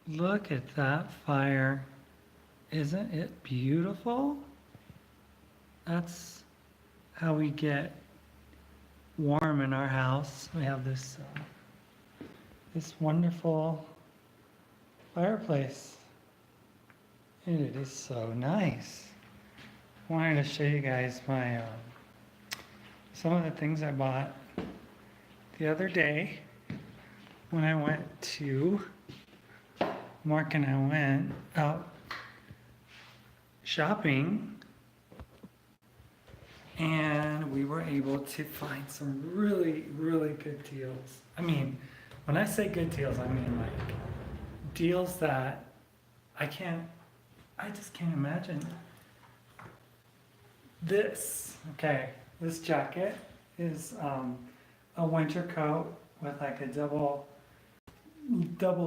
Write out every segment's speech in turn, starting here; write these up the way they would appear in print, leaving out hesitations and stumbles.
Look at that fire. Isn't it beautiful? That's how we get warm in our house. We have this wonderful fireplace. And it is so nice. I wanted to show you guys my some of the things I bought the other day when I went to Mark and I went out shopping, and we were able to find some really, really good deals. I mean, when I say good deals, I mean like deals that I can't, I just can't imagine. Okay, this jacket is a winter coat with like a double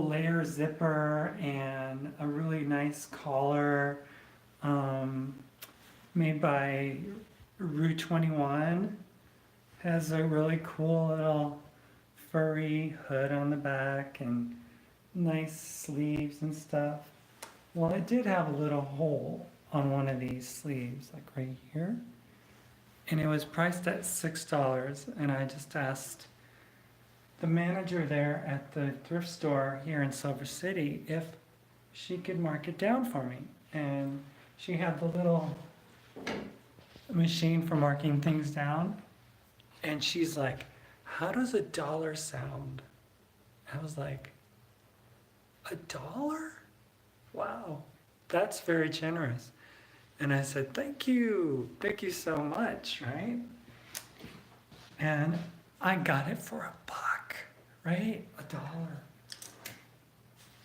layer zipper and a really nice collar, um, made by Rue 21. Has a really cool little furry hood on the back and nice sleeves and stuff. Well, it did have a little hole on one of these sleeves, like right here. And it was priced at $6. And I just asked the manager there at the thrift store here in Silver City if she could mark it down for me. And she had the little machine for marking things down. And she's like, "How does a dollar sound?" I was like, $1? Wow, that's very generous. And I said, thank you so much, right? And I got it for $1, right? $1.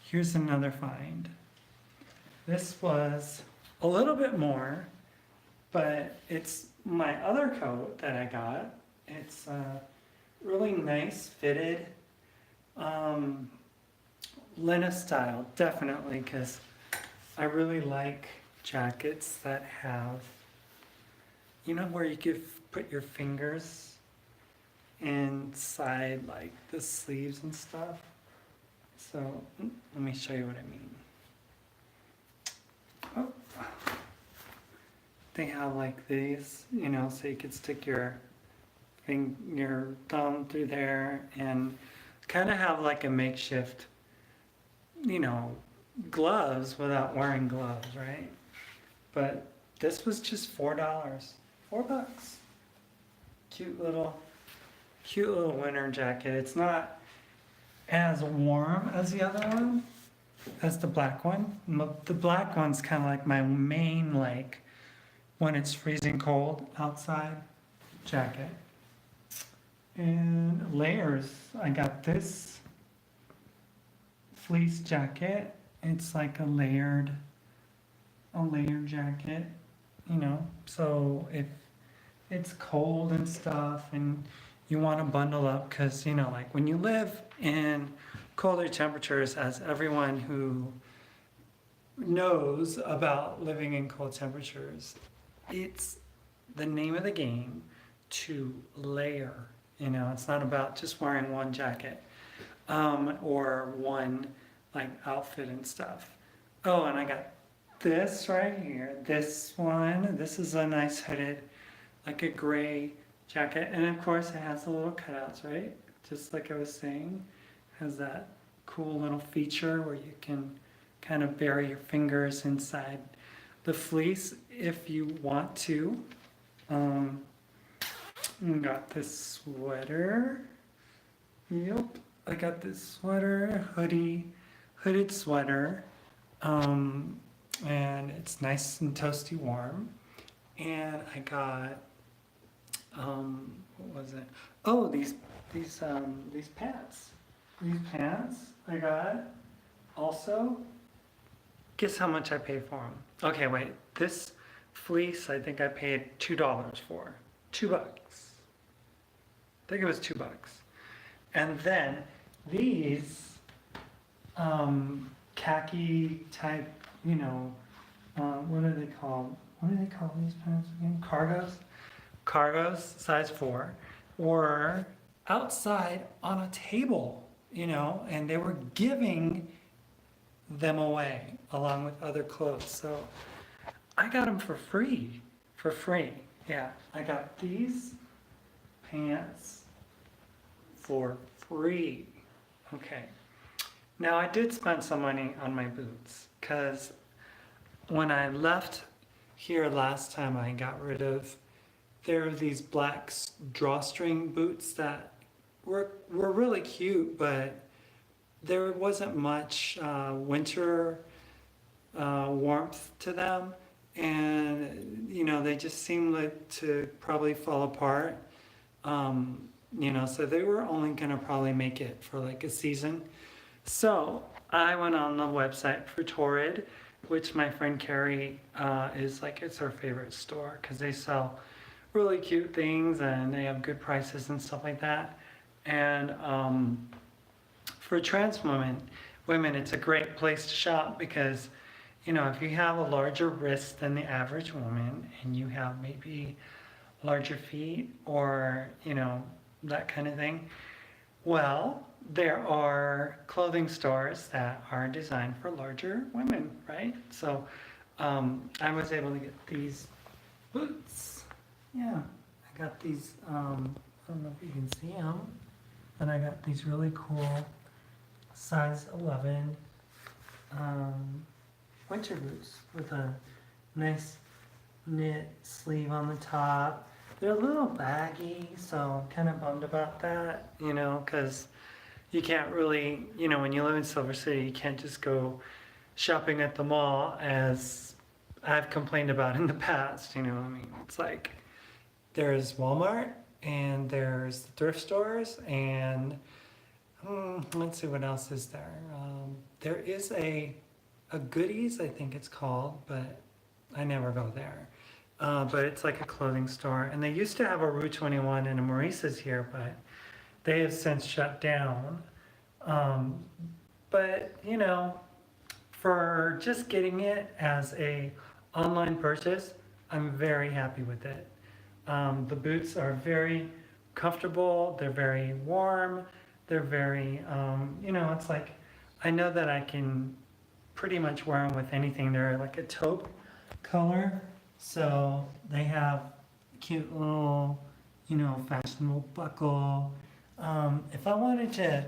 Here's another find. This was a little bit more, but it's my other coat that I got. It's really nice fitted, linen style, definitely, because I really like jackets that have, you know, where you could put your fingers inside like the sleeves and stuff. So let me show you what I mean. Oh, they have like these, you know, so you could stick your thumb through there and kind of have like a makeshift, you know, gloves without wearing gloves, right? But this was just $4. $4. Cute little winter jacket. It's not as warm as the other one, as the black one. The black one's kind of like my main, like, when it's freezing cold outside jacket. And layers. I got this fleece jacket. It's like a layered jacket, you know. So if it's cold and stuff and you want to bundle up, because, you know, like when you live in colder temperatures, as everyone who knows about living in cold temperatures, it's the name of the game to layer. You know, it's not about just wearing one jacket, or one like outfit and stuff. Oh, and I got this right here. This one. This is a nice hooded, like a gray jacket, and of course it has the little cutouts, right? Just like I was saying, it has that cool little feature where you can kind of bury your fingers inside the fleece if you want to. Got this sweater. Yep, I got this sweater, hooded sweater, and it's nice and toasty warm. And I got, what was it? Oh, these pants. These pants I got also. Guess how much I paid for them? Okay, wait. This fleece I think I paid $2 for. $2. I think it was $2. And then these khaki type, you know, what are they called? What do they call these pants again? Cargos, size 4, were outside on a table, you know, and they were giving them away along with other clothes. So I got them for free. For free. Yeah, I got these pants for free. Okay. Now I did spend some money on my boots because when I left here last time I got rid of, there are these black drawstring boots that were really cute, but there wasn't much winter warmth to them, and they just seemed like to probably fall apart. So they were only gonna probably make it for like a season. So I went on the website for Torrid, which my friend Carrie it's her favorite store because they sell really cute things and they have good prices and stuff like that. And for trans women, it's a great place to shop because, if you have a larger wrist than the average woman and you have maybe larger feet or, that kind of thing, well, there are clothing stores that are designed for larger women, right? So I was able to get these boots. Yeah, I got these, I don't know if you can see them, and I got these really cool size 11 winter boots with a nice knit sleeve on the top. They're a little baggy, so I'm kind of bummed about that, because you can't really, when you live in Silver City, you can't just go shopping at the mall as I've complained about in the past, it's like there's Walmart and there's the thrift stores and let's see what else is there. There is a Goodies, I think it's called, but I never go there. But it's like a clothing store, and they used to have a Rue 21 and a Maurice's here, but they have since shut down. But for just getting it as a online purchase, I'm very happy with it. The boots are very comfortable. They're very warm. They're very, it's like, I know that I can pretty much wear them with anything. They're like a taupe color. So they have cute little, fashionable buckle. If I wanted to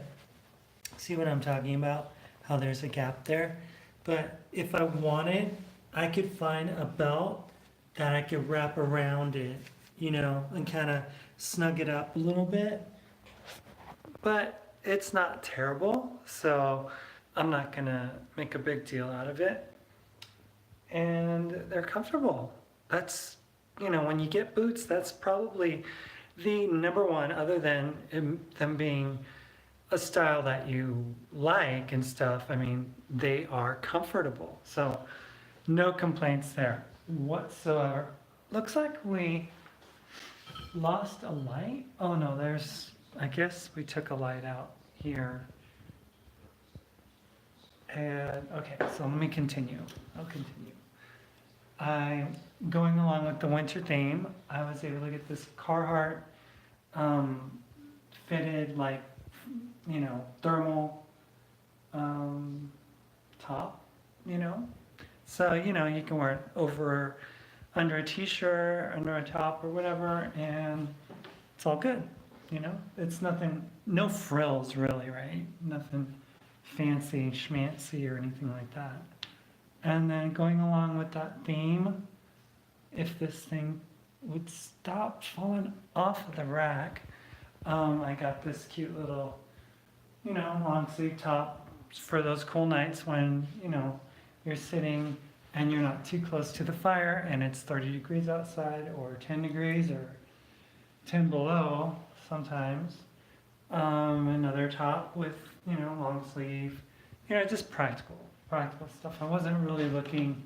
see what I'm talking about, how there's a gap there, but if I wanted, I could find a belt that I could wrap around it, and kind of snug it up a little bit. But it's not terrible, so I'm not gonna make a big deal out of it. And they're comfortable. That's, when you get boots, that's probably the number one, other than them being a style that you like and stuff. I mean, they are comfortable. So no complaints there whatsoever. Looks like we lost a light. Oh no, I guess we took a light out here. And okay, so let me continue. I'll continue. I'm going along with the winter theme. I was able to get this Carhartt fitted thermal top, so you can wear it under a t-shirt, under a top or whatever, and it's all good. It's nothing, no frills really, right? Nothing fancy schmancy or anything like that. And then going along with that theme, if this thing would stop falling off of the rack, I got this cute little, long sleeve top for those cool nights when, you're sitting and you're not too close to the fire and it's 30 degrees outside or 10 degrees or 10 below sometimes. Another top with, long sleeve, just practical stuff. I wasn't really looking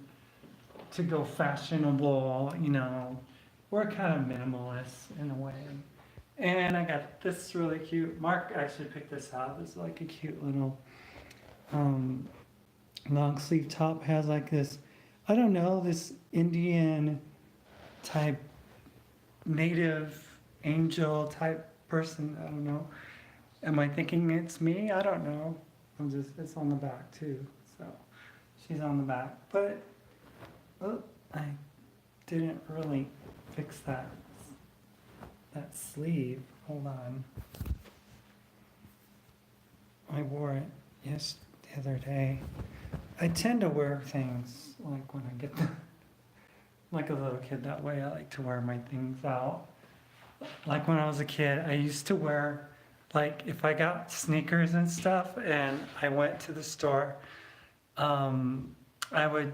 to go fashionable, we're kind of minimalist in a way. And I got this really cute, Mark actually picked this out. It's like a cute little long sleeve top. Has like this, I don't know, this Indian type, native angel type person. I don't know. Am I thinking it's me? I don't know. It's on the back too. So She's on the back, but oh, I didn't really fix that sleeve. Hold on. I wore it the other day. I tend to wear things like when I get like a little kid that way. I like to wear my things out. Like when I was a kid, I used to wear, like if I got sneakers and stuff and I went to the store, I would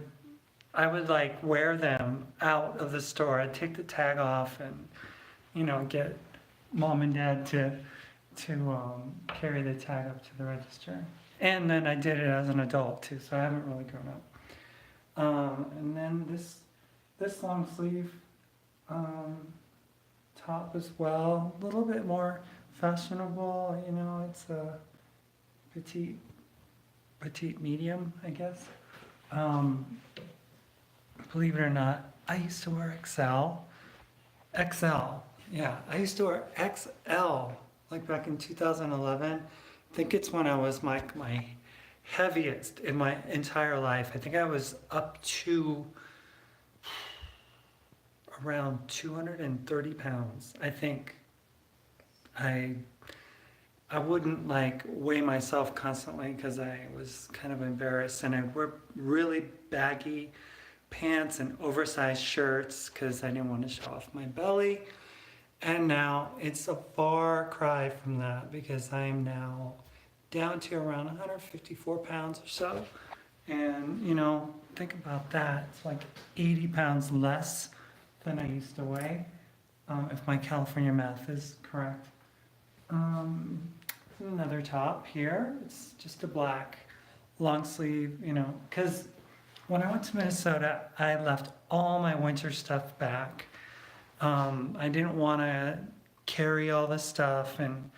like wear them out of the store. I'd take the tag off and, get mom and dad to carry the tag up to the register. And then I did it as an adult too, so I haven't really grown up. And then this long sleeve top as well, a little bit more fashionable. It's a petite medium, I guess. Believe it or not, I used to wear XL. Yeah, I used to wear XL, like back in 2011. I think it's when I was my heaviest in my entire life. I think I was up to around 230 pounds. I think I wouldn't like weigh myself constantly because I was kind of embarrassed, and I wore really baggy pants and oversized shirts because I didn't want to show off my belly. And now it's a far cry from that because I am now down to around 154 pounds or so. And think about that. It's like 80 pounds less than I used to weigh, if my California math is correct. Another top here. It's just a black long sleeve, because when I went to Minnesota, I left all my winter stuff back. I didn't want to carry all the stuff and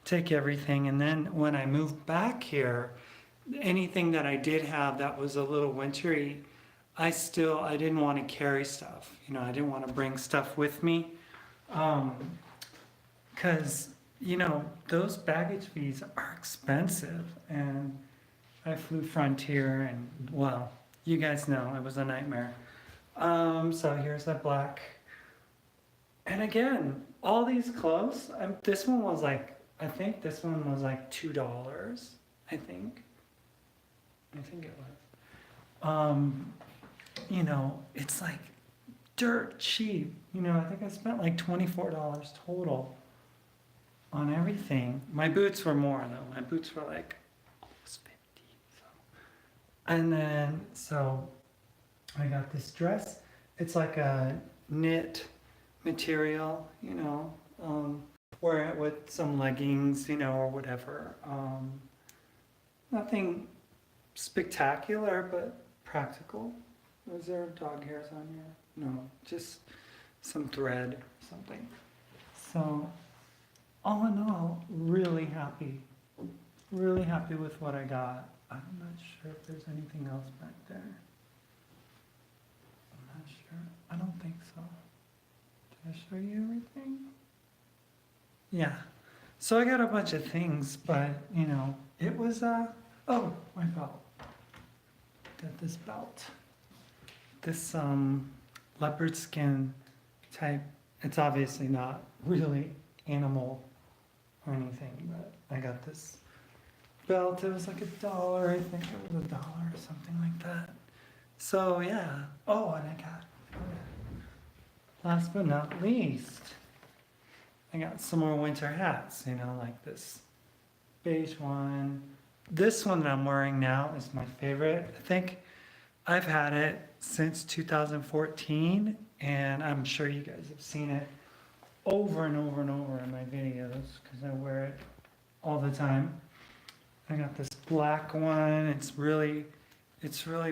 take everything. And then when I moved back here, anything that I did have that was a little wintry, I didn't want to carry stuff. I didn't want to bring stuff with me. Because, those baggage fees are expensive. And I flew Frontier and, well, you guys know, it was a nightmare. So here's that black. And again, all these clothes, this one was like, I think this one was like $2. I think it was. It's like dirt cheap. I think I spent like $24 total on everything. My boots were more though. My boots were like almost 50. And then, so I got this dress. It's like a knit material, wear it with some leggings, or whatever. Nothing spectacular, but practical. Was there dog hairs on here? No, just some thread, something. So, all in all, really happy with what I got. I'm not sure if there's anything else back there. I'm not sure. I don't think so. Did I show you everything? Yeah. So I got a bunch of things, but it was oh, my belt. Got this belt. This leopard skin type. It's obviously not really animal or anything, but I got this belt. It was like $1. I think it was $1 or something like that. So yeah. Oh, and I got, last but not least, I got some more winter hats, like this beige one. This one that I'm wearing now is my favorite. I think I've had it since 2014, and I'm sure you guys have seen it over and over and over in my videos because I wear it all the time. I got this black one. It's really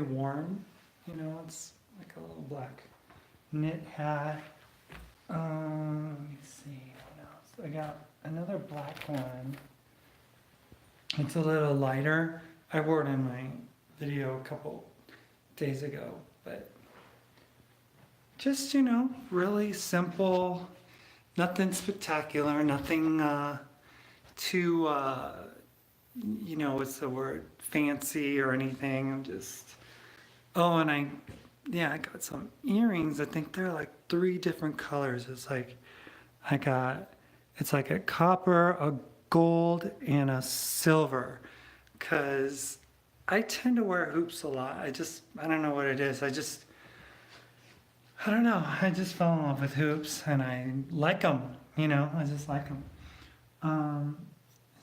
warm. It's like a little black knit hat. Let me see what else. I got another black one. It's a little lighter. I wore it in my video a couple days ago, but just, really simple, nothing spectacular, nothing too, what's the word, fancy or anything. I'm just Oh, and yeah, I got some earrings. I think they're like three different colors. I got, it's like a copper, a gold, and a silver. Cause I tend to wear hoops a lot. I don't know what it is. I don't know. I just fell in love with hoops and I like them, I just like them. Um,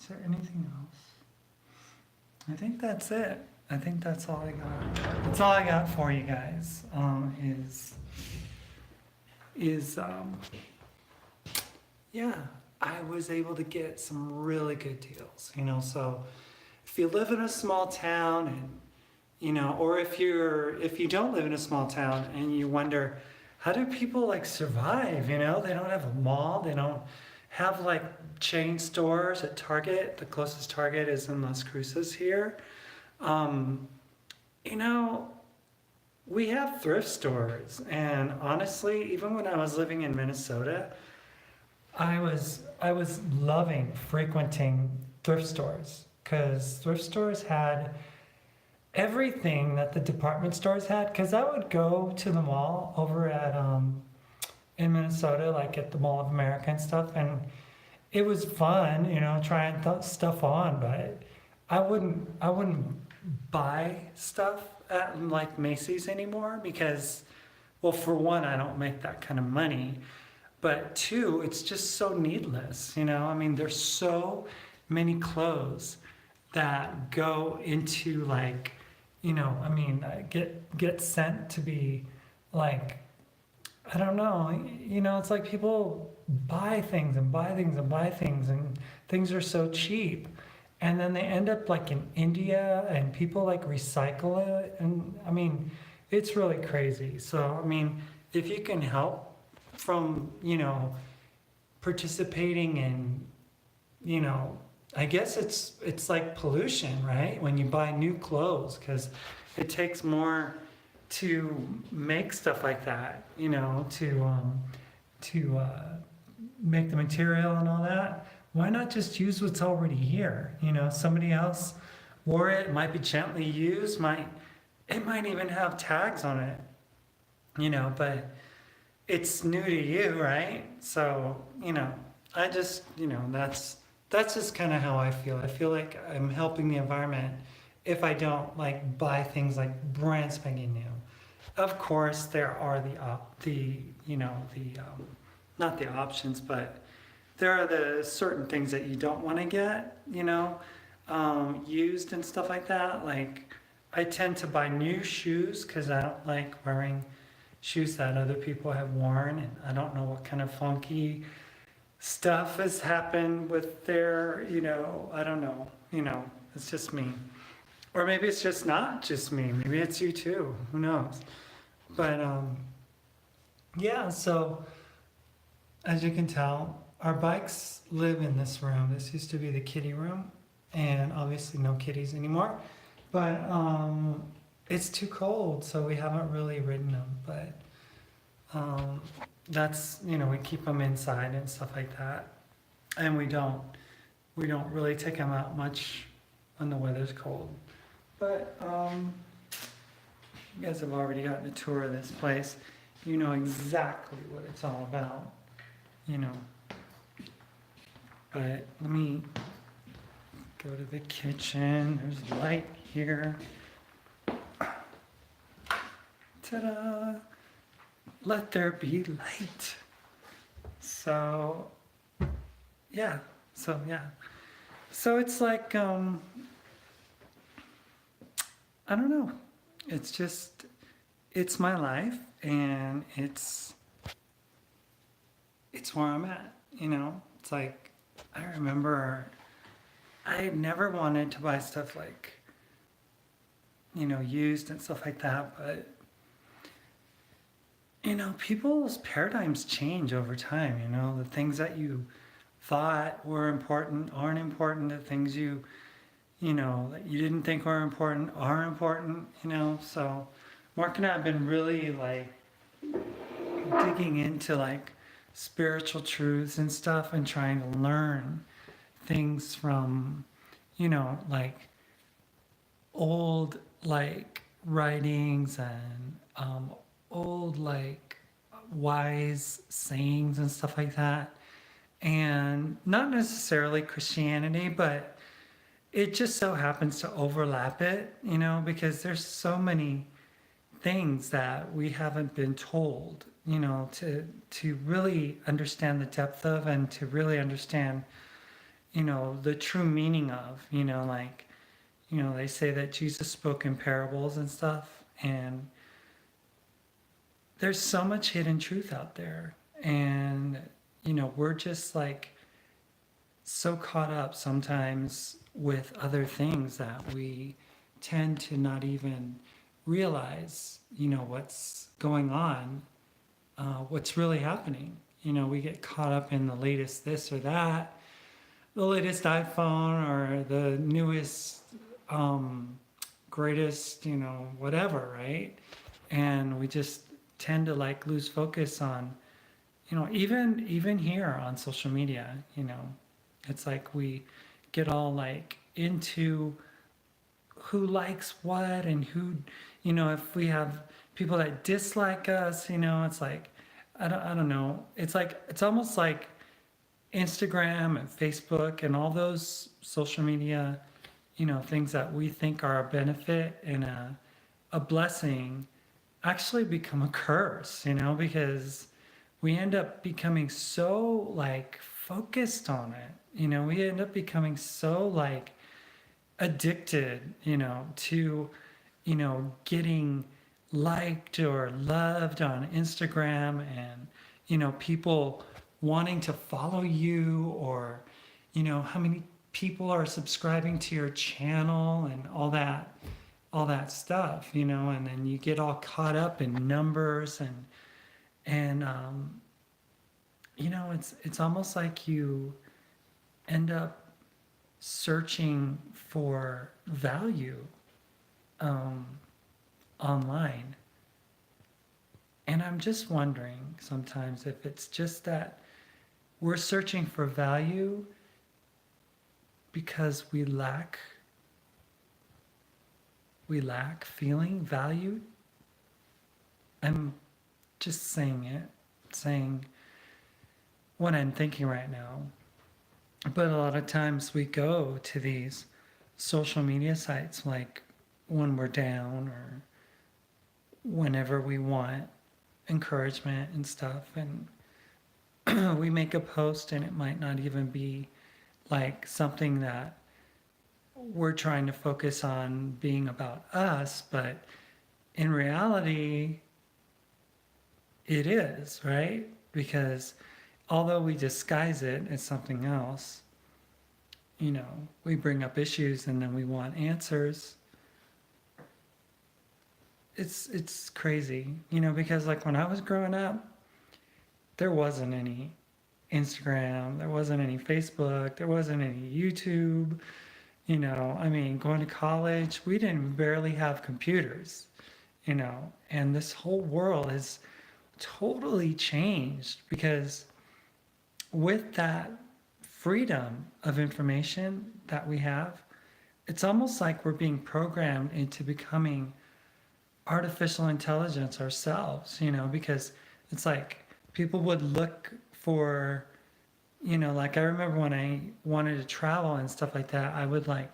is there anything else? I think that's it. I think that's all I got. That's all I got for you guys. Is yeah, I was able to get some really good deals. So if you live in a small town and or if you don't live in a small town and you wonder how do people like survive? They don't have a mall. They don't have like chain stores at Target. The closest Target is in Las Cruces here. Um, you know, we have thrift stores, and honestly, even when I was living in Minnesota, I was loving frequenting thrift stores because thrift stores had everything that the department stores had. Because I would go to the mall over at in Minnesota, like at the Mall of America and stuff, and it was fun, trying stuff on, but I wouldn't buy stuff at like Macy's anymore because, well, for one, I don't make that kind of money, but two, it's just so needless, I mean, there's so many clothes that go into like, I mean, get sent to be like, I don't know, it's like people buy things and buy things and buy things and things are so cheap. And then they end up like in India and people like recycle it. And I mean, it's really crazy. So, I mean, if you can help from, participating in, you know, I guess it's like pollution, right? When you buy new clothes, because it takes more to make stuff like that, to make the material and all that. Why not just use what's already here? Somebody else wore it, might be gently used, it might even have tags on it, but it's new to you, right? So, I just, that's just kind of how I feel. I feel like I'm helping the environment if I don't like buy things like brand spanking new. Of course, there are not the options, but there are the certain things that you don't want to get, used and stuff like that. Like I tend to buy new shoes because I don't like wearing shoes that other people have worn, and I don't know what kind of funky stuff has happened with their, I don't know, it's just me. Or maybe it's just not just me. Maybe it's you too. Who knows? But yeah, so as you can tell, our bikes live in this room. This used to be the kitty room, and obviously no kitties anymore. But it's too cold, so we haven't really ridden them. But that's, we keep them inside and stuff like that, and we don't really take them out much when the weather's cold. But you guys have already gotten a tour of this place. You know exactly what it's all about, But let me go to the kitchen. There's light here. Ta-da! Let there be light. So, yeah. So it's like, I don't know. It's my life, and it's where I'm at, It's like, I remember I never wanted to buy stuff like, used and stuff like that, but, people's paradigms change over time, the things that you thought were important aren't important, the things that you didn't think were important are important, so Mark and I have been really like digging into like spiritual truths and stuff and trying to learn things from, like old like writings and old like wise sayings and stuff like that. And not necessarily Christianity, but it just so happens to overlap it, because there's so many things that we haven't been told, to really understand the depth of and to really understand, the true meaning of, like, they say that Jesus spoke in parables and stuff, and there's so much hidden truth out there. And, we're just like so caught up sometimes with other things that we tend to not even realize, what's going on, what's really happening. We get caught up in the latest this or that, the latest iPhone or the newest, greatest, whatever, right? And we just tend to like lose focus on, even here on social media, it's like we get all like into who likes what and who, if we have people that dislike us, it's like, I don't know. It's like, it's almost like Instagram and Facebook and all those social media, things that we think are a benefit and a blessing actually become a curse, because we end up becoming so like focused on it. We end up becoming so like addicted, to, getting liked or loved on Instagram and, people wanting to follow you or, how many people are subscribing to your channel and all that stuff, and then you get all caught up in numbers and it's almost like you end up searching for value um, online. And I'm just wondering sometimes if it's just that we're searching for value because we lack feeling valued. I'm just saying what I'm thinking right now. But a lot of times we go to these social media sites like when we're down or whenever we want encouragement and stuff, and we make a post and it might not even be like something that we're trying to focus on being about us, but in reality it is, right? Because although we disguise it as something else, we bring up issues and then we want answers. It's crazy, because like when I was growing up, there wasn't any Instagram, there wasn't any Facebook, there wasn't any YouTube. I mean, going to college, we didn't barely have computers, and this whole world has totally changed because with that freedom of information that we have, it's almost like we're being programmed into becoming artificial intelligence ourselves, because it's like people would look for, like I remember when I wanted to travel and stuff like that, I would like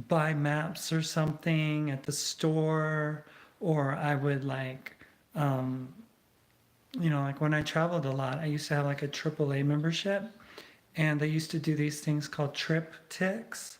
buy maps or something at the store, or I would like, like when I traveled a lot, I used to have like a AAA membership, and they used to do these things called trip ticks,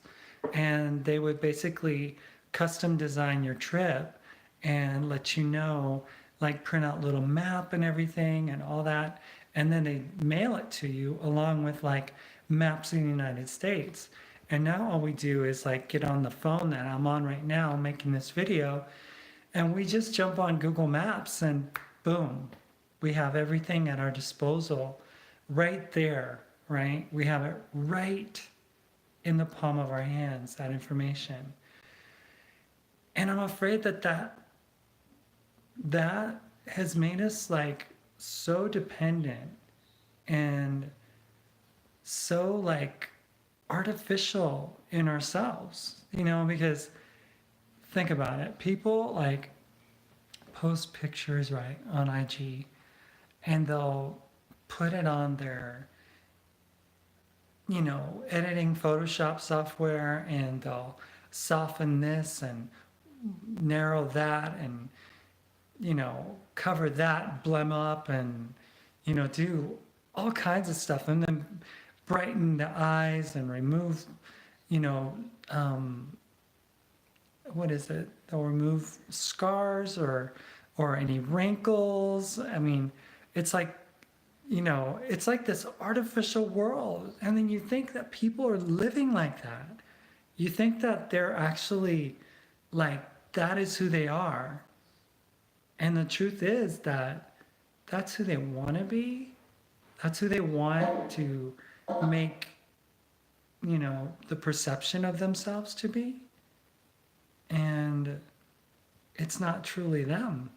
and they would basically custom design your trip and let you know, like print out little map and everything and all that, and then they mail it to you along with like maps in the United States. And now all we do is like get on the phone that I'm on right now making this video, and we just jump on Google Maps and boom, we have everything at our disposal right there, right? We have it right in the palm of our hands, that information. And I'm afraid that has made us like so dependent and so like artificial in ourselves, because think about it. People like post pictures, right, on IG, and they'll put it on their, editing Photoshop software, and they'll soften this and narrow that and, cover that blem up and, do all kinds of stuff and then brighten the eyes and remove, you know, um, what is it? They'll remove scars or any wrinkles. I mean, it's like, it's like this artificial world. And then you think that people are living like that. You think that they're actually like that is who they are. And the truth is that that's who they want to be. That's who they want to make, the perception of themselves to be. And it's not truly them.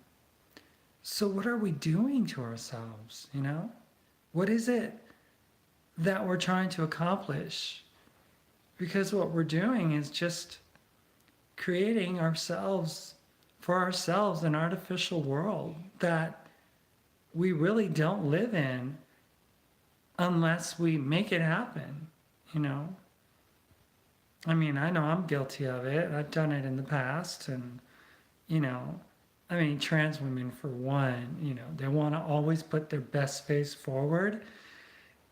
So what are we doing to ourselves, What is it that we're trying to accomplish? Because what we're doing is just creating for ourselves an artificial world that we really don't live in unless we make it happen, I mean, I know I'm guilty of it. I've done it in the past. And, trans women, for one, they want to always put their best face forward.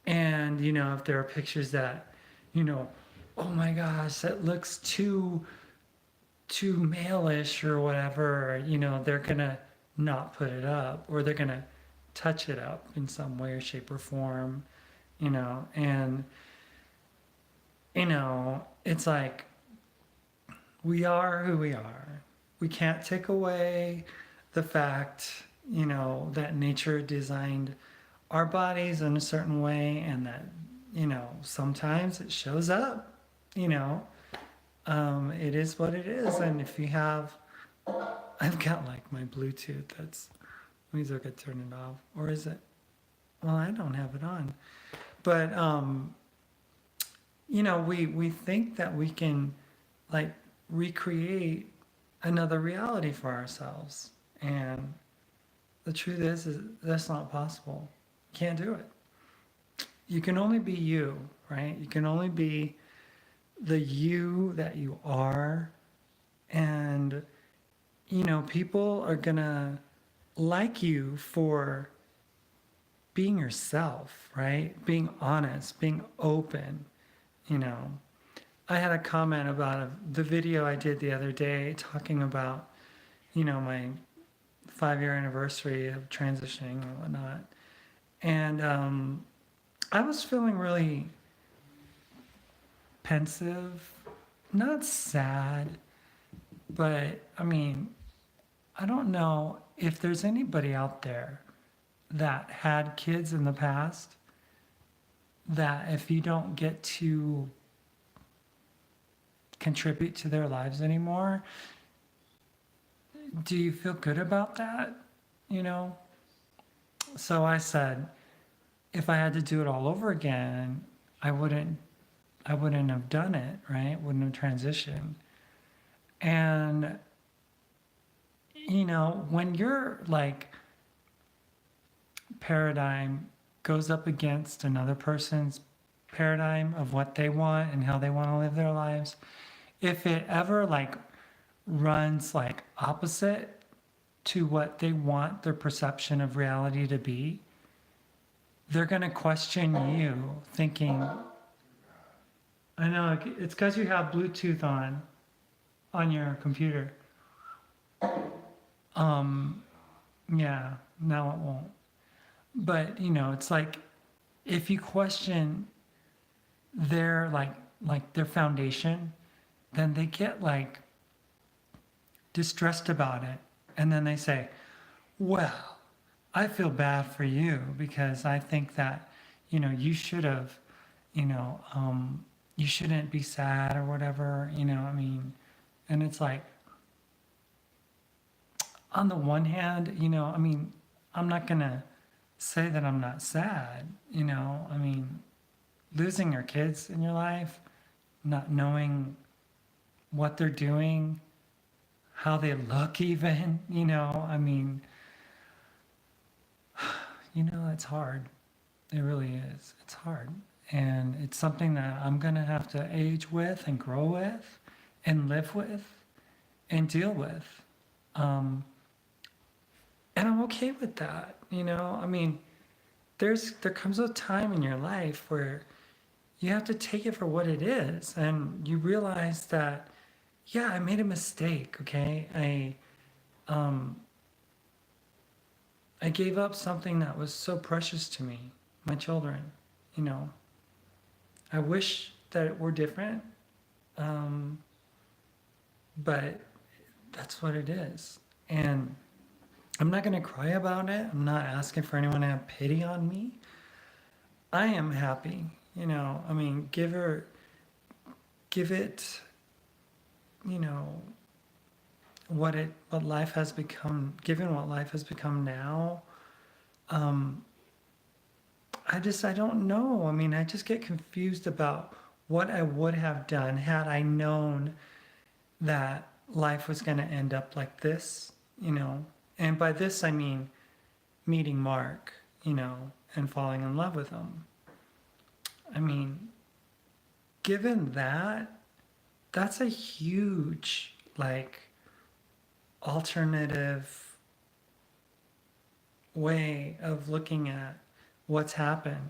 And, if there are pictures that, oh my gosh, that looks too male-ish or whatever, they're going to not put it up, or they're going to touch it up in some way or shape or form, and, it's like we are who we are. We can't take away the fact, that nature designed our bodies in a certain way, and that, sometimes it shows up, it is what it is. And if you have, I've got like my Bluetooth that's, let me see if I could turn it off. Or is it? Well, I don't have it on. But, we think that we can like recreate another reality for ourselves. And the truth is that's not possible. You can't do it. You can only be you, right? You can only be the you that you are. And, people are gonna like you for being yourself, right? Being honest, being open, I had a comment about the video I did the other day talking about, my 5-year anniversary of transitioning and whatnot. And I was feeling really pensive, not sad, but I don't know if there's anybody out there that had kids in the past that if you don't get to contribute to their lives anymore, do you feel good about that? So I said, if I had to do it all over again, I wouldn't have done it, right? Wouldn't have transitioned. And, when your like paradigm goes up against another person's paradigm of what they want and how they want to live their lives, if it ever like runs like opposite to what they want their perception of reality to be, they're going to question you, thinking, I know it's because you have Bluetooth on your computer. Yeah, now it won't. But it's like if you question their like their foundation, then they get like distressed about it, and then they say, well, I feel bad for you because I think that you should have, you shouldn't be sad or whatever, and it's like, on the one hand, I'm not gonna say that I'm not sad, losing your kids in your life, not knowing what they're doing, how they look even, I mean, it's hard. It really is. It's hard. And it's something that I'm going to have to age with and grow with and live with and deal with. Um, and I'm okay with that. I mean, there comes a time in your life where you have to take it for what it is. And you realize that, yeah, I made a mistake. Okay. Um, I gave up something that was so precious to me, my children. You know, I wish that it were different, um, but that's what it is. And I'm not going to cry about it. I'm not asking for anyone to have pity on me. I am happy. I mean, give it, you know, what life has become, given what life has become now. Um, I don't know. I mean, I just get confused about what I would have done had I known that life was going to end up like this, you know. And by this, I mean meeting Mark, and falling in love with him. I mean, given that, that's a huge, like, alternative way of looking at what's happened,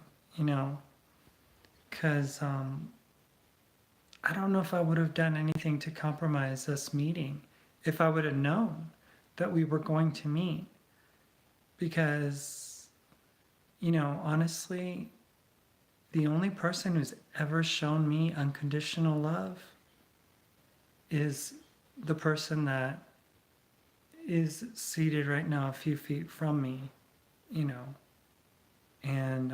because I don't know if I would have done anything to compromise this meeting if I would have known that we were going to meet. Because, honestly, the only person who's ever shown me unconditional love is the person that is seated right now a few feet from me, you know. And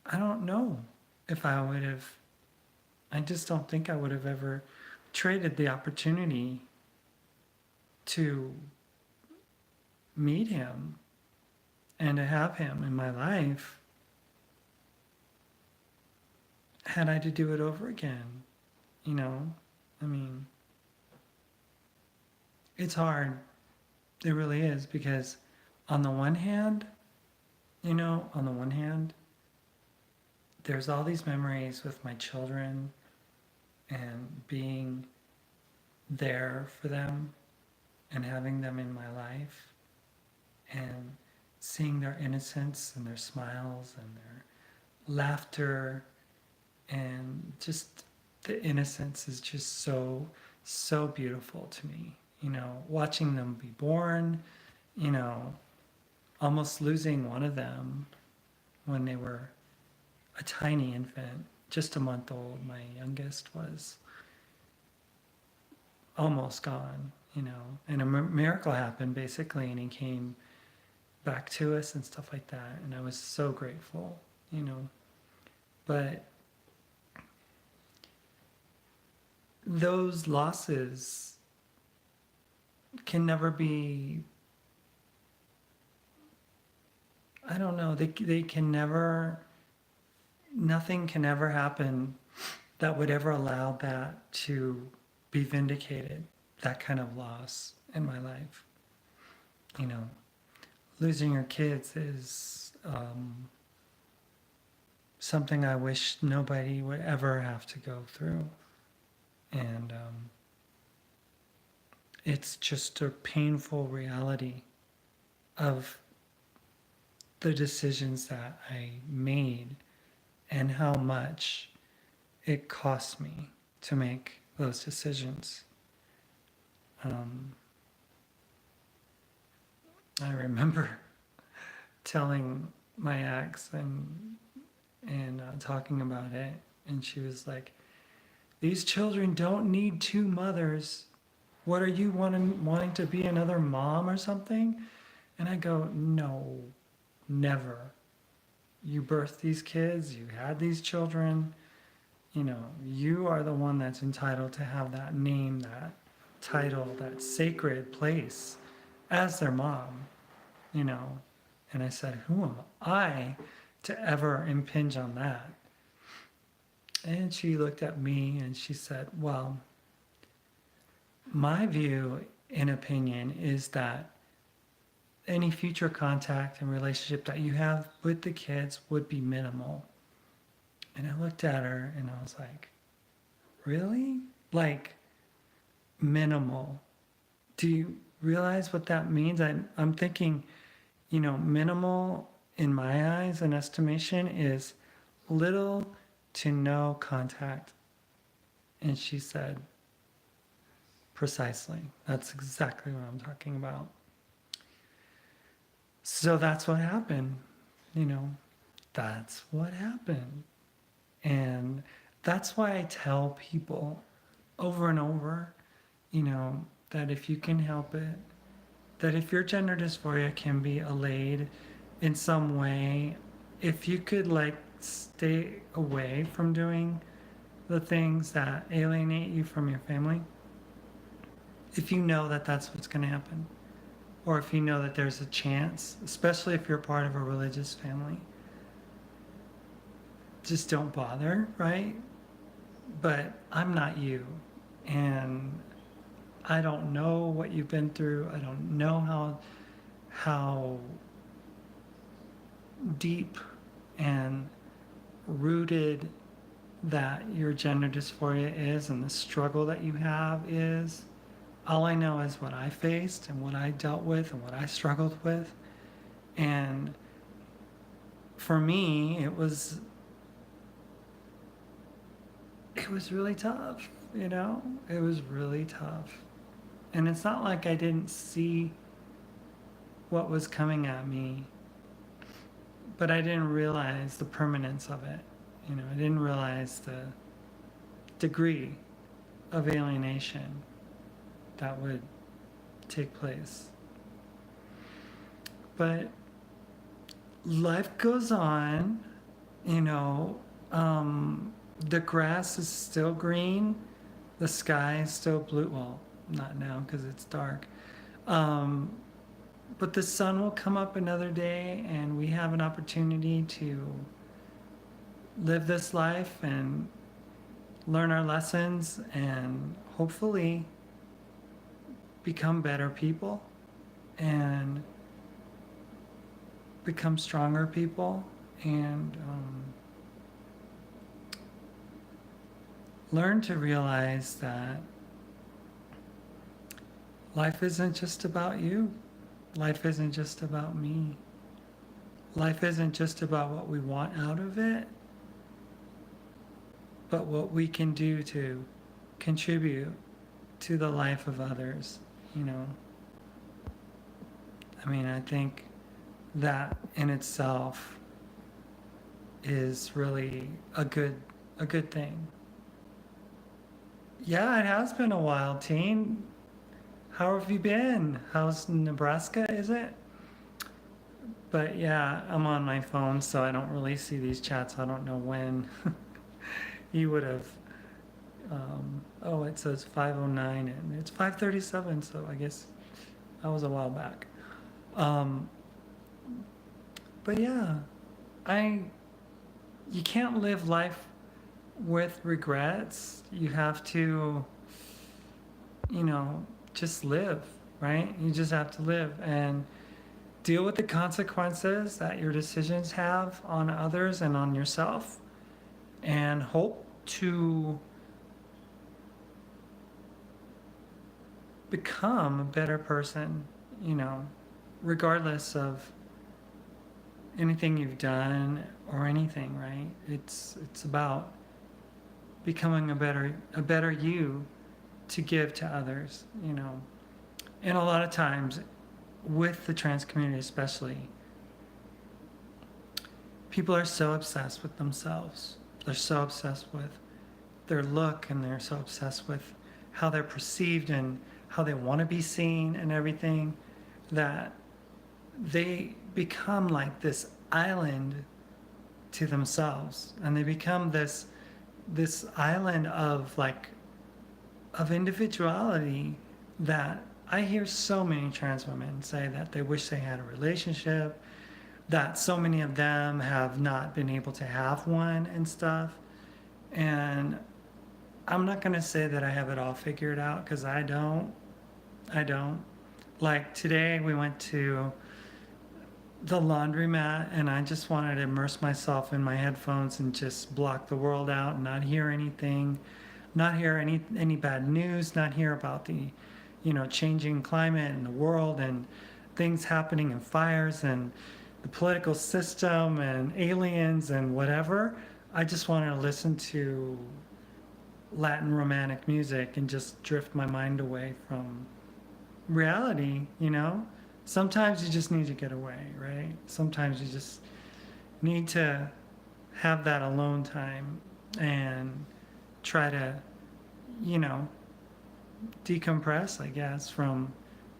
I don't know if I would have, I just don't think I would have ever traded the opportunity to meet him and to have him in my life had I to do it over again, I mean, it's hard. It really is, because on the one hand, there's all these memories with my children and being there for them and having them in my life and seeing their innocence and their smiles and their laughter, and just the innocence is just so beautiful to me. Watching them be born, almost losing one of them when they were a tiny infant, just a month old. My youngest was almost gone, and a miracle happened basically, and he came back to us and stuff like that, and I was so grateful, But those losses can never be, I don't know, they can never, nothing can ever happen that would ever allow that to be vindicated, that kind of loss in my life. Losing your kids is something I wish nobody would ever have to go through. And it's just a painful reality of the decisions that I made and how much it cost me to make those decisions. I remember telling my ex and talking about it, and she was like, "These children don't need two mothers. What are you wanting to be another mom or something?" And I go, "No, never. You birthed these kids, you had these children, you are the one that's entitled to have that name, that title, that sacred place as their mom, And I said, who am I to ever impinge on that? And she looked at me and she said, well, My view and opinion is that any future contact and relationship that you have with the kids would be minimal. And I looked at her and I was like, really? Like, minimal. Do you realize what that means? I'm thinking, minimal in my eyes and estimation is little to no contact. And she said, precisely. That's exactly what I'm talking about. So that's what happened. You know, that's what happened. And that's why I tell people over and over, that if you can help it, that if your gender dysphoria can be allayed in some way, if you could like stay away from doing the things that alienate you from your family, if you know that that's what's going to happen, or if you know that there's a chance, especially if you're part of a religious family, just don't bother, right? But I'm not you, and I don't know what you've been through. I don't know how deep and rooted that your gender dysphoria is and the struggle that you have is. All I know is what I faced and what I dealt with and what I struggled with. And for me, it was really tough, It was really tough. And it's not like I didn't see what was coming at me, but I didn't realize the permanence of it. I didn't realize the degree of alienation that would take place. But life goes on, the grass is still green, the sky is still blue. Well, not now because it's dark. But the sun will come up another day, and we have an opportunity to live this life and learn our lessons and hopefully become better people and become stronger people and learn to realize that life isn't just about you. Life isn't just about me. Life isn't just about what we want out of it, but what we can do to contribute to the life of others, I think that in itself is really a good thing. Yeah, it has been a while, teen. How have you been? How's Nebraska, is it? But yeah, I'm on my phone, so I don't really see these chats. I don't know when you would have. It says 5:09 and it's 5:37, so I guess that was a while back. But yeah, you can't live life with regrets. You have to, just live, right? You just have to live and deal with the consequences that your decisions have on others and on yourself, and hope to become a better person, regardless of anything you've done or anything, right? It's about becoming a better you to give to others, And a lot of times with the trans community especially, people are so obsessed with themselves. They're so obsessed with their look, and they're so obsessed with how they're perceived and how they want to be seen and everything, that they become like this island to themselves, and they become this island of individuality that I hear so many trans women say that they wish they had a relationship, that so many of them have not been able to have one and stuff. And I'm not gonna say that I have it all figured out because I don't. I don't. Like today, we went to the laundromat and I just wanted to immerse myself in my headphones and just block the world out and not hear anything, not hear any bad news, not hear about the, changing climate in the world and things happening and fires and the political system and aliens and whatever. I just wanted to listen to Latin romantic music and just drift my mind away from reality. Sometimes you just need to get away, right? Sometimes you just need to have that alone time and try to, you know, decompress, I guess, from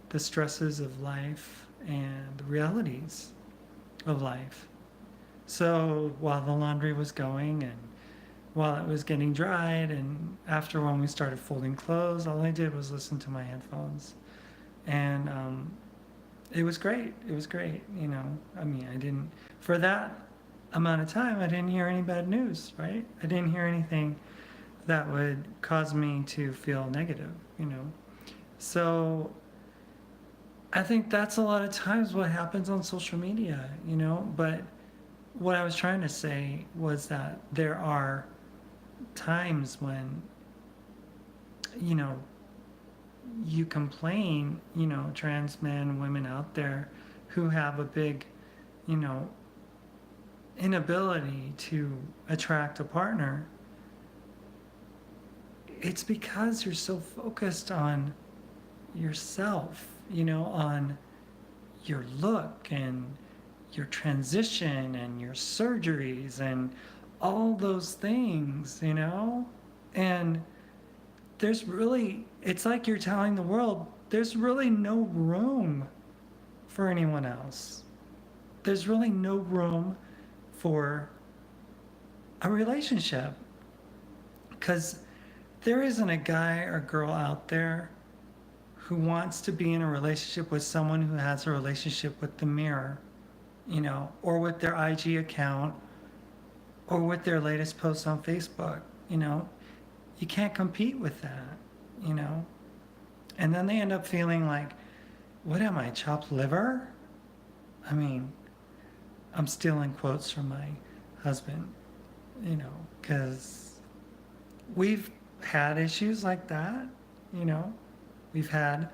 the stresses of life and the realities of life. So while the laundry was going and while it was getting dried, and after when we started folding clothes, all I did was listen to my headphones. And it was great. It was great. I mean, I didn't, for that amount of time, I didn't hear any bad news, right? I didn't hear anything that would cause me to feel negative. So I think that's a lot of times what happens on social media. But what I was trying to say was that there are times when, you know, you complain, trans men, women out there who have a big, you know, inability to attract a partner. It's because you're so focused on yourself, on your look and your transition and your surgeries and all those things. And it's like you're telling the world, there's really no room for anyone else. There's really no room for a relationship. Because there isn't a guy or girl out there who wants to be in a relationship with someone who has a relationship with the mirror, or with their IG account, or with their latest post on Facebook. You can't compete with that. And then they end up feeling like, what am I, chopped liver? I mean, I'm stealing quotes from my husband, because we've had issues like that. We've had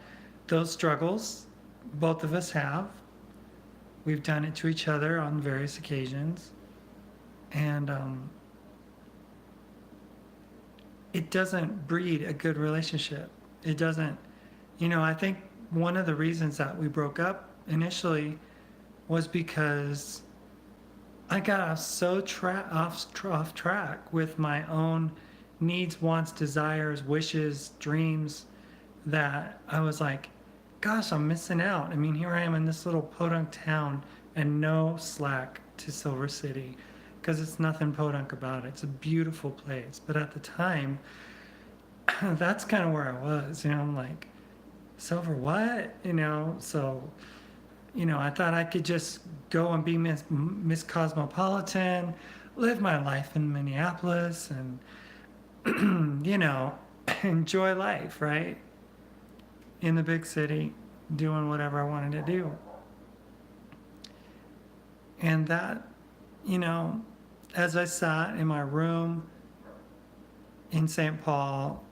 those struggles. Both of us have. We've done it to each other on various occasions. And it doesn't breed a good relationship. It doesn't, I think one of the reasons that we broke up initially was because I got off track with my own needs, wants, desires, wishes, dreams, that I was like, gosh, I'm missing out. I mean, here I am in this little podunk town and no slack to Silver City, because it's nothing podunk about it. It's a beautiful place. But at the time, that's kind of where I was. I'm like, Silver what? So, I thought I could just go and be Miss Cosmopolitan, live my life in Minneapolis, and, enjoy life, right? In the big city, doing whatever I wanted to do. And that, as I sat in my room in St. Paul,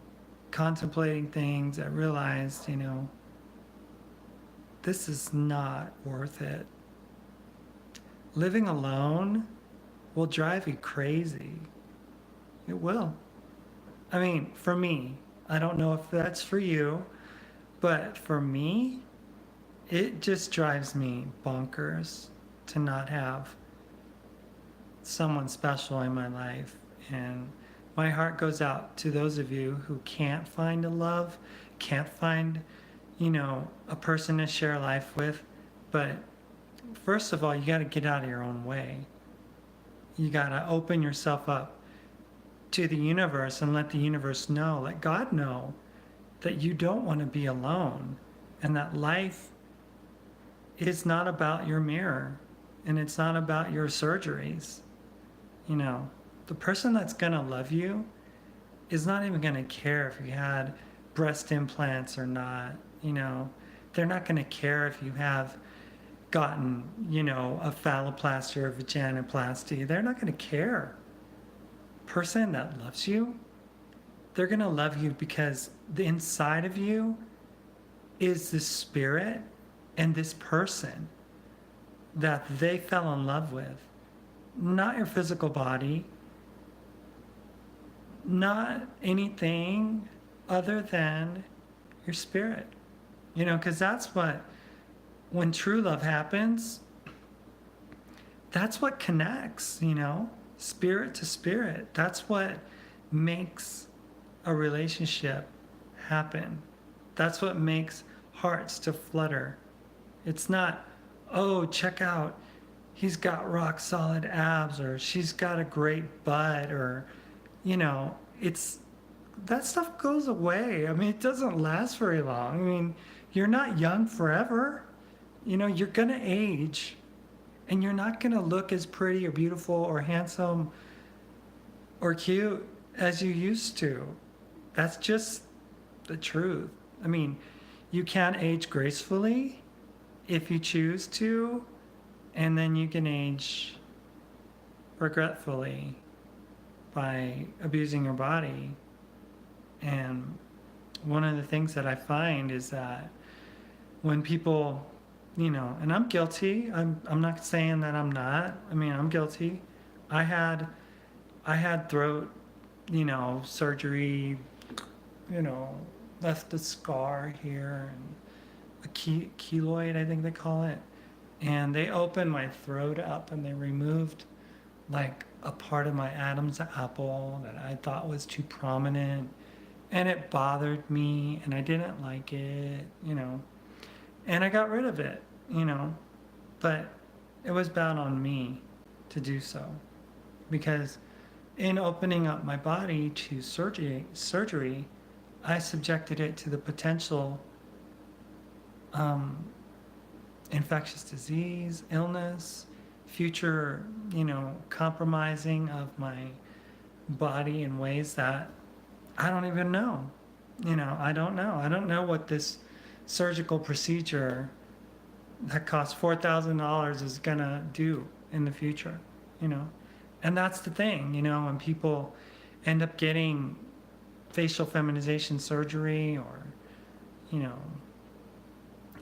contemplating things, I realized, this is not worth it. Living alone will drive you crazy. It will. I mean, for me, I don't know if that's for you, but for me, it just drives me bonkers to not have someone special in my life. And my heart goes out to those of you who can't find a love, can't find, a person to share life with. But first of all, you got to get out of your own way. You got to open yourself up to the universe and let the universe know, let God know, that you don't want to be alone, and that life is not about your mirror, and it's not about your surgeries. The person that's going to love you is not even going to care if you had breast implants or not. You know, they're not going to care if you have gotten, a phalloplasty or a vaginoplasty. They're not going to care. Person that loves you, they're going to love you because the inside of you is this spirit and this person that they fell in love with. Not your physical body, not anything other than your spirit. Because that's what, when true love happens, that's what connects, spirit to spirit. That's what makes a relationship happen. That's what makes hearts to flutter. It's not, oh, check out, he's got rock solid abs, or she's got a great butt, or, it's, that stuff goes away. I mean, it doesn't last very long. I mean, you're not young forever. You're gonna age, and you're not gonna look as pretty or beautiful or handsome or cute as you used to. That's just the truth. I mean, you can age gracefully if you choose to, and then you can age regretfully by abusing your body. And one of the things that I find is that when people, and I'm guilty. I'm not saying that I'm not. I mean, I'm guilty. I had throat, surgery, left a scar here, and a keloid, I think they call it. And they opened my throat up and they removed like a part of my Adam's apple that I thought was too prominent. And it bothered me and I didn't like it, and I got rid of it, but it was bad on me to do so, because in opening up my body to surgery, I subjected it to the potential infectious disease, illness, future, compromising of my body in ways that I don't even know. I don't know. I don't know what this surgical procedure that costs $4,000 is gonna do in the future, And that's the thing, when people end up getting facial feminization surgery or,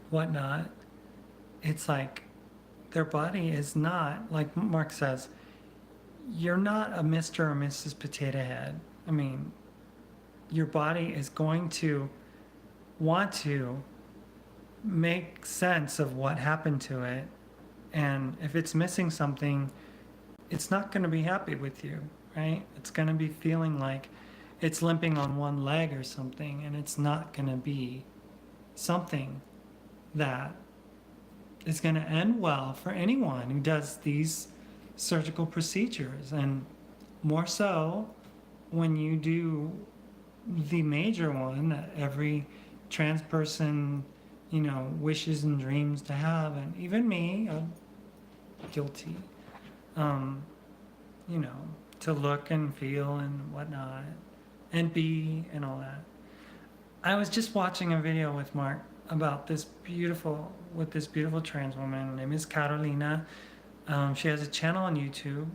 whatnot, it's like their body is not, like Mark says, you're not a Mr. or Mrs. Potato Head. I mean, your body is going to want to make sense of what happened to it. And if it's missing something, it's not going to be happy with you, right? It's going to be feeling like it's limping on one leg or something, and it's not going to be something that is going to end well for anyone who does these surgical procedures. And more so when you do the major one that every trans person, wishes and dreams to have. And even me, I'm guilty, to look and feel and whatnot and be and all that. I was just watching a video with Mark about this beautiful trans woman. Her name is Carolina. She has a channel on YouTube,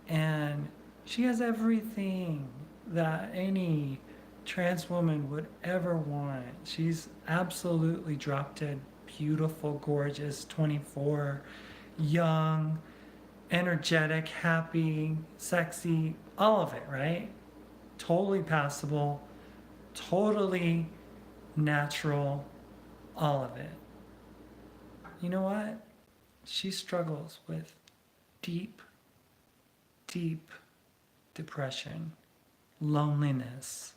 and she has everything that any trans woman would ever want. She's absolutely drop dead beautiful, gorgeous, 24, young, energetic, happy, sexy, all of it, right? Totally passable, totally natural, all of it. You know what? She struggles with deep, deep depression, loneliness,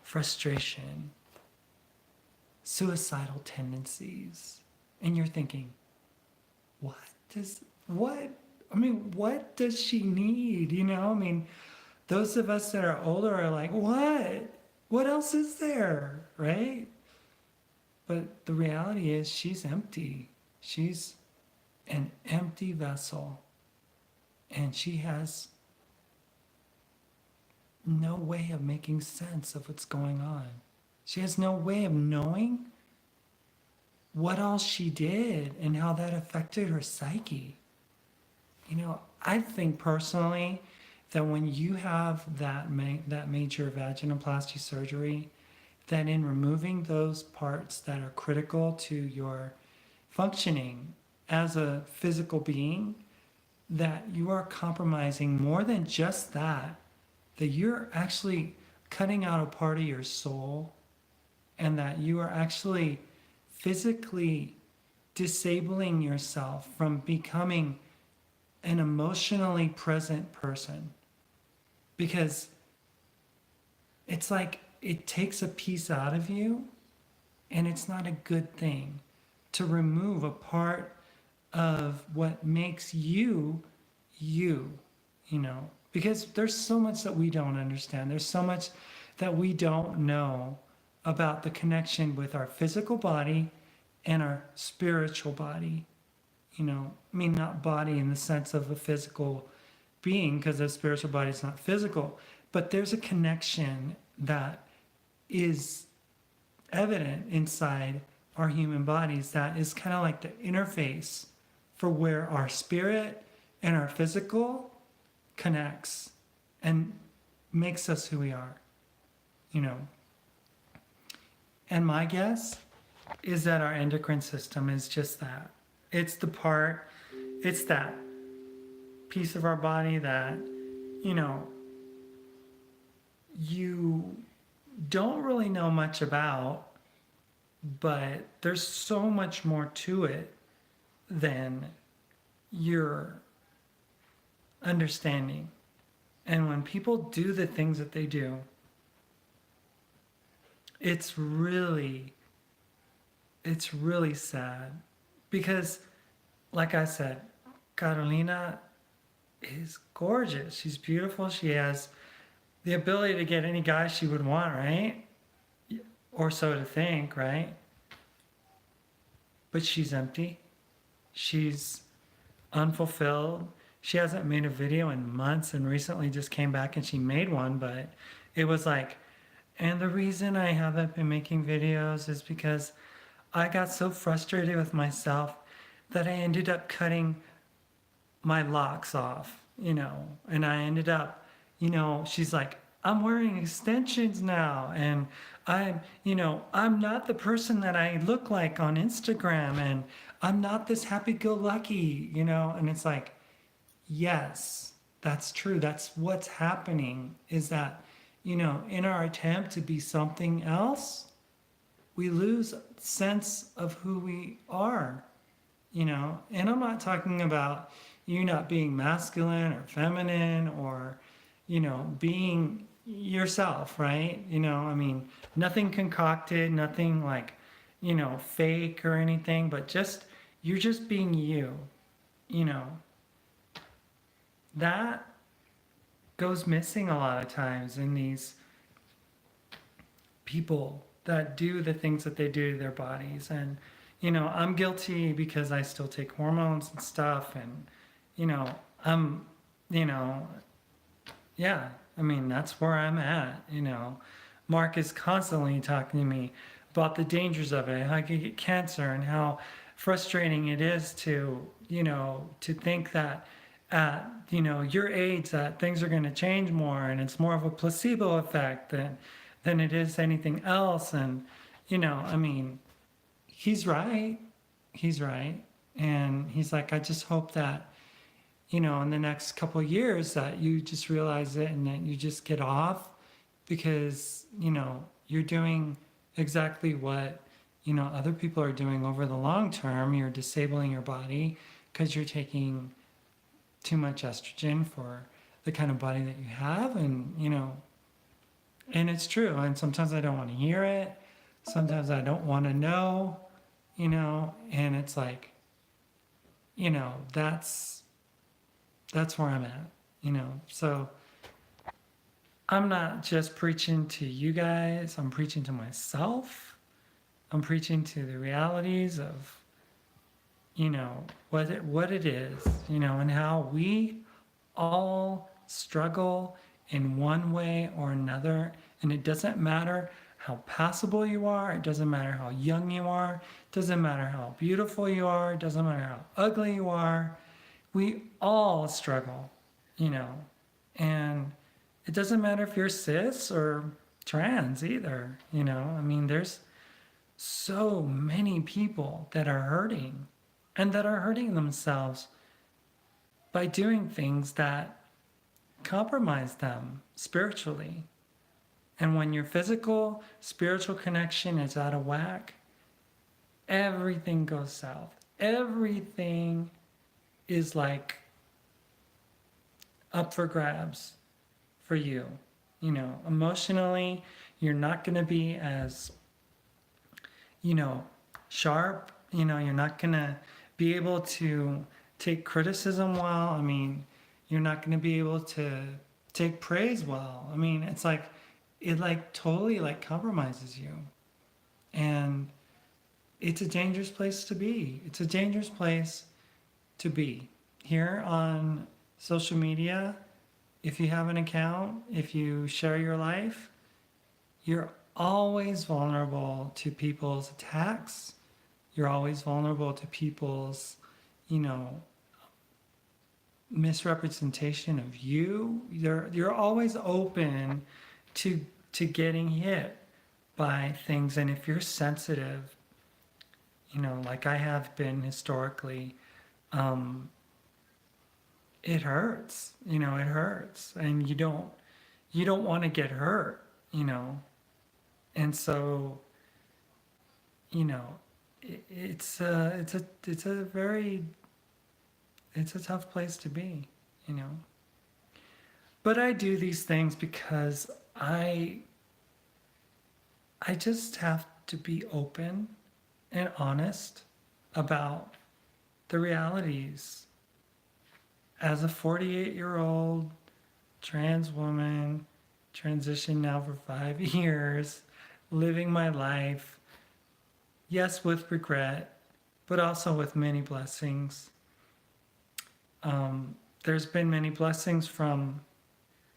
frustration, suicidal tendencies. And you're thinking, what does she need? Those of us that are older are like, what else is there, right? But the reality is she's empty. She's an empty vessel. And she has no way of making sense of what's going on. She has no way of knowing what all she did and how that affected her psyche. I think personally that when you have that major vaginoplasty surgery, that in removing those parts that are critical to your functioning as a physical being, that you are compromising more than just that you're actually cutting out a part of your soul, and that you are actually physically disabling yourself from becoming an emotionally present person. Because it's like it takes a piece out of you, and it's not a good thing to remove a part of what makes you you, because there's so much that we don't understand. There's so much that we don't know about the connection with our physical body and our spiritual body. I mean, not body in the sense of a physical being, because the spiritual body is not physical, but there's a connection that is evident inside our human bodies that is kind of like the interface for where our spirit and our physical connects and makes us who we are, you know. And my guess is that our endocrine system is just that. It's that piece of our body that, you don't really know much about, but there's so much more to it than your understanding. And when people do the things that they do, it's really sad, because like I said, Carolina is gorgeous. She's beautiful. She has the ability to get any guy she would want, right? Or so to think, right? But she's empty. She's unfulfilled. She hasn't made a video in months, and recently just came back and she made one, but it was like, and the reason I haven't been making videos is because I got so frustrated with myself that I ended up cutting my locks off, and I ended up, she's like, I'm wearing extensions now, and I'm not the person that I look like on Instagram, and I'm not this happy-go-lucky, and it's like, yes, that's true. That's what's happening, is that, in our attempt to be something else, we lose sense of who we are, and I'm not talking about you not being masculine or feminine or, being yourself, right? I mean, nothing concocted, nothing like, fake or anything, but you're just being you, that goes missing a lot of times in these people that do the things that they do to their bodies. And I'm guilty because I still take hormones and stuff, and I'm yeah, I mean, that's where I'm at. Mark is constantly talking to me about the dangers of it, how I could get cancer, and how frustrating it is to to think that at your age that things are going to change more, and it's more of a placebo effect than it is anything else. And I mean, he's right. He's right. And he's like, I just hope that in the next couple of years that you just realize it and that you just get off, because you're doing exactly what other people are doing over the long term. You're disabling your body because you're taking too much estrogen for the kind of body that you have. And and it's true, and sometimes I don't want to hear it, sometimes I don't want to know, and it's like, that's where I'm at. So I'm not just preaching to you guys, I'm preaching to myself. I'm preaching to the realities of what it is, and how we all struggle in one way or another. And it doesn't matter how passable you are, it doesn't matter how young you are, it doesn't matter how beautiful you are, it doesn't matter how ugly you are. We all struggle, you know. And it doesn't matter if you're cis or trans either, you know. I mean, there's so many people that are hurting and that are hurting themselves by doing things that compromise them spiritually. And when your physical, spiritual connection is out of whack, everything goes south. Everything is like up for grabs for you. You know, emotionally, you're not going to be as, you know, sharp. You know, you're not going to be able to take criticism well. I mean, you're not going to be able to take praise well. I mean, it's like, it like totally like compromises you. And it's a dangerous place to be. It's a dangerous place to be. Here on social media, if you have an account, if you share your life, you're always vulnerable to people's attacks. You're always vulnerable to people's, you know, misrepresentation of you. You're always open to getting hit by things. And if you're sensitive, you know, like I have been historically, it hurts. You know, it hurts, and you don't want to get hurt. You know, and so, you know, it's a very, it's a tough place to be. You know, but I do these things because I just have to be open and honest about the realities as a 48-year-old trans woman, transitioned now for 5 years, living my life, yes, with regret, but also with many blessings. There's been many blessings from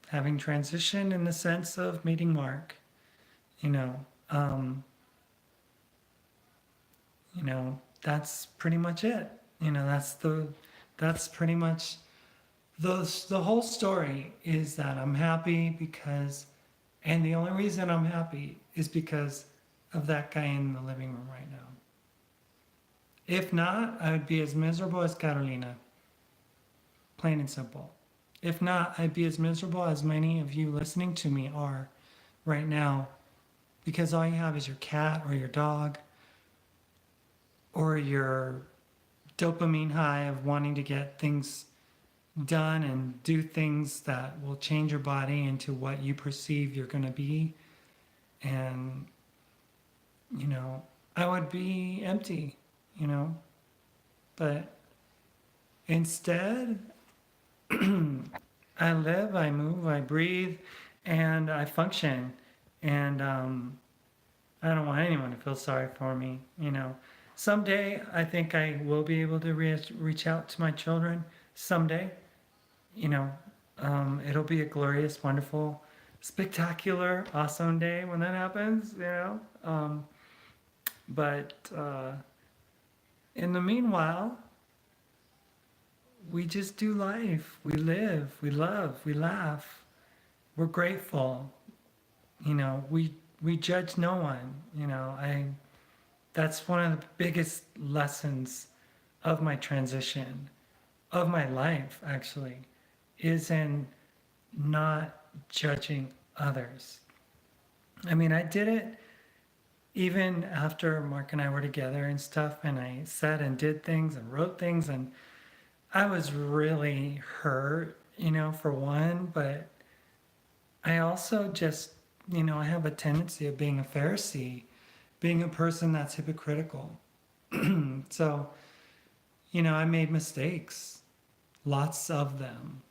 having transitioned in the sense of meeting Mark, you know. Um, that's pretty much it. You know, that's pretty much the whole story is that I'm happy because, and the only reason I'm happy is because of that guy in the living room right now. If not, I would be as miserable as Carolina. Plain and simple. If not, I'd be as miserable as many of you listening to me are right now, because all you have is your cat or your dog or your dopamine high of wanting to get things done and do things that will change your body into what you perceive you're going to be. And, you know, I would be empty, you know, but instead, I live, I move, I breathe, and I function. And I don't want anyone to feel sorry for me, you know. Someday, I think I will be able to reach out to my children. Someday, you know, it'll be a glorious, wonderful, spectacular, awesome day when that happens, you know. But in the meanwhile, we just do life. We live, we love, we laugh. We're grateful. You know, we judge no one. You know, that's one of the biggest lessons of my transition, of my life actually, is in not judging others. I mean, I did it even after Mark and I were together and stuff, and I said and did things and wrote things, and I was really hurt, you know, for one, but I also just, you know, I have a tendency of being a Pharisee, being a person that's hypocritical. So, you know, I made mistakes, lots of them.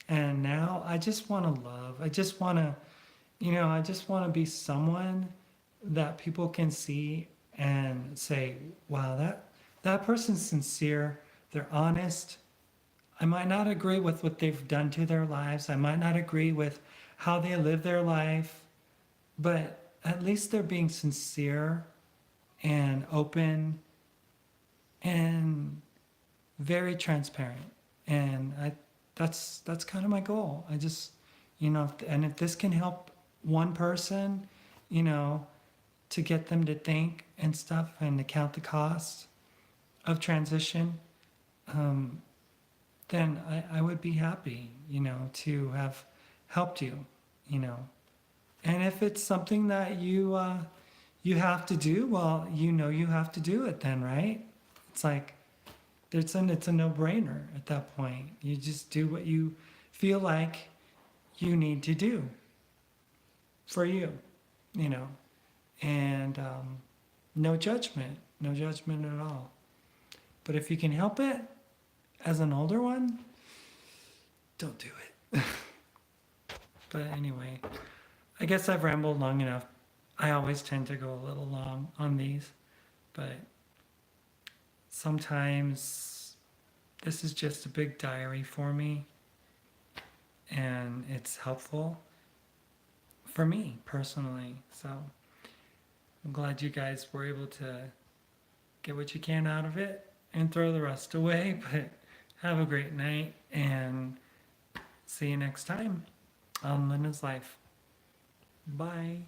And now I just want to love. I just want to, you know, I just want to be someone that people can see and say, wow, that person's sincere, they're honest, I might not agree with what they've done to their lives. I might not agree with how they live their life, but at least they're being sincere and open and very transparent. And that's kind of my goal. I just, and if this can help one person, you know, to get them to think and stuff and to count the cost of transition, then I would be happy, to have helped you, you know. And if it's something that you have to do, well, you have to do it then, right? It's like it's a no-brainer at that point. You just do what you feel like you need to do for you, you know. And no judgment at all. But if you can help it, as an older one, don't do it. But anyway, I guess I've rambled long enough. I always tend to go a little long on these, but sometimes this is just a big diary for me, and it's helpful for me personally. So I'm glad you guys were able to get what you can out of it and throw the rest away. But have a great night and see you next time on Linda's Life. Bye.